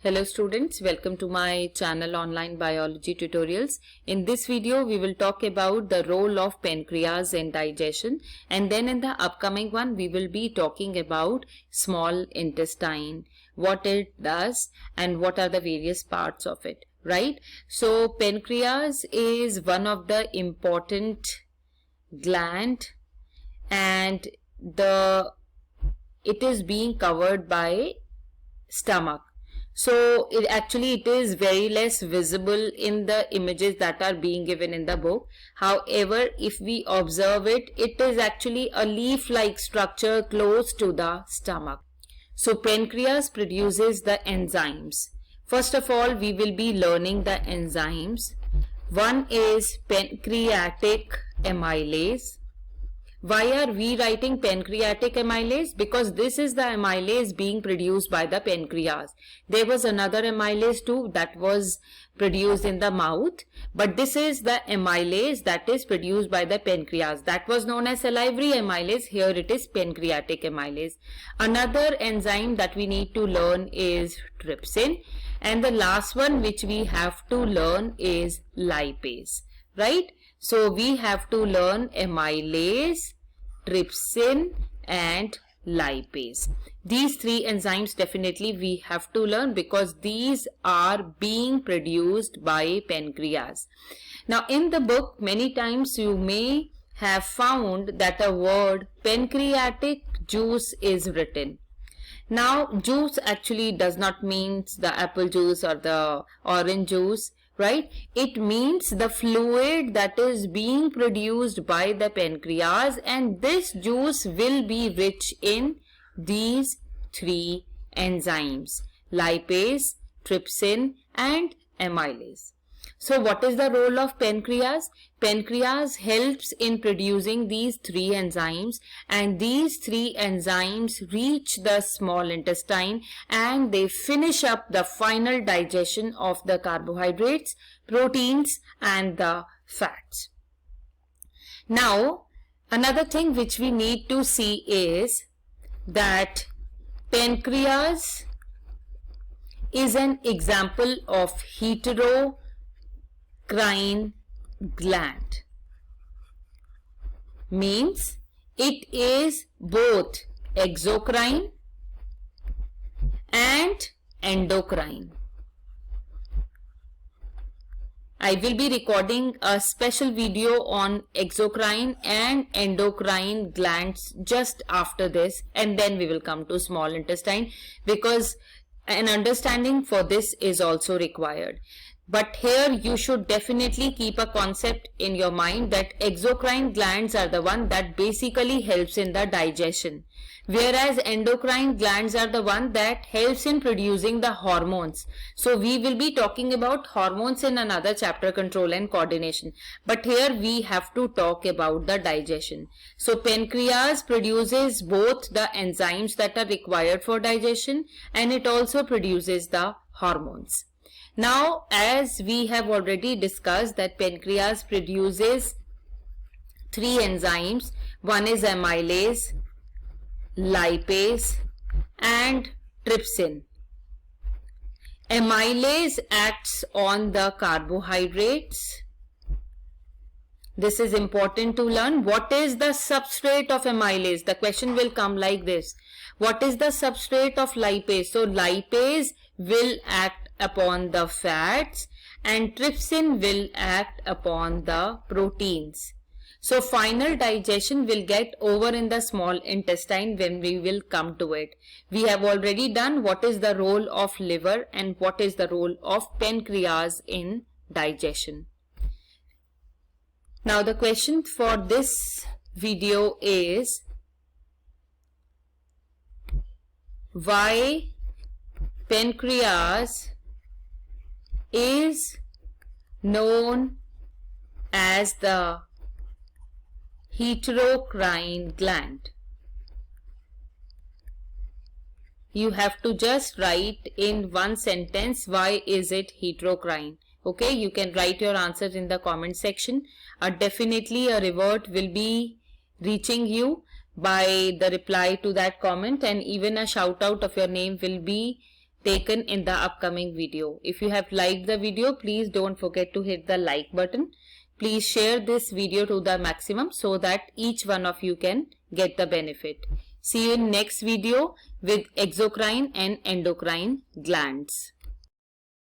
Hello students, welcome to my channel Online Biology Tutorials. In this video, we will talk about the role of pancreas in digestion, and then in the upcoming one, we will be talking about small intestine, what it does and what are the various parts of it, right? So pancreas is one of the important gland and it is being covered by stomach. So it is very less visible in the images that are being given in the book. However, if we observe it, it is actually a leaf-like structure close to the stomach. So pancreas produces the enzymes. First of all, we will be learning the enzymes. One is pancreatic amylase. Why are we writing pancreatic amylase? Because this is the amylase being produced by the pancreas. There was another amylase too that was produced in the mouth, but this is the amylase that is produced by the pancreas. That was known as salivary amylase. Here it is pancreatic amylase. Another enzyme that we need to learn is trypsin, and the last one which we have to learn is lipase, right? So we have to learn amylase, trypsin and lipase. These three enzymes definitely we have to learn because these are being produced by pancreas. Now in the book, many times you may have found that a word pancreatic juice is written. Now juice actually does not mean the apple juice or the orange juice, right? It means the fluid that is being produced by the pancreas, and this juice will be rich in these three enzymes: lipase, trypsin and amylase. So what is the role of pancreas? Pancreas helps in producing these three enzymes, and these three enzymes reach the small intestine and they finish up the final digestion of the carbohydrates, proteins and the fats. Now, another thing which we need to see is that pancreas is an example of heterocrine gland. Means it is both exocrine and endocrine. I will be recording a special video on exocrine and endocrine glands just after this, and then we will come to small intestine because an understanding for this is also required. But here you should definitely keep a concept in your mind that exocrine glands are the one that basically helps in the digestion, whereas endocrine glands are the one that helps in producing the hormones. So we will be talking about hormones in another chapter, control and coordination. But here we have to talk about the digestion. So pancreas produces both the enzymes that are required for digestion, and it also produces the hormones. Now, as we have already discussed that pancreas produces three enzymes. One is amylase, lipase and trypsin. Amylase acts on the carbohydrates. This is important to learn. What is the substrate of amylase? The question will come like this. What is the substrate of lipase? So lipase will act upon the fats and trypsin will act upon the proteins. So final digestion will get over in the small intestine when we will come to it. We have already done what is the role of liver and what is the role of pancreas in digestion. Now the question for this video is, why pancreas is known as the heterocrine gland? You have to just write in one sentence why is it heterocrine. Okay, you can write your answers in the comment section. Definitely a reward will be reaching you by the reply to that comment, and even a shout out of your name will be taken in the upcoming video. If you have liked the video, please don't forget to hit the like button. Please share this video to the maximum so that each one of you can get the benefit. See you in next video with exocrine and endocrine glands.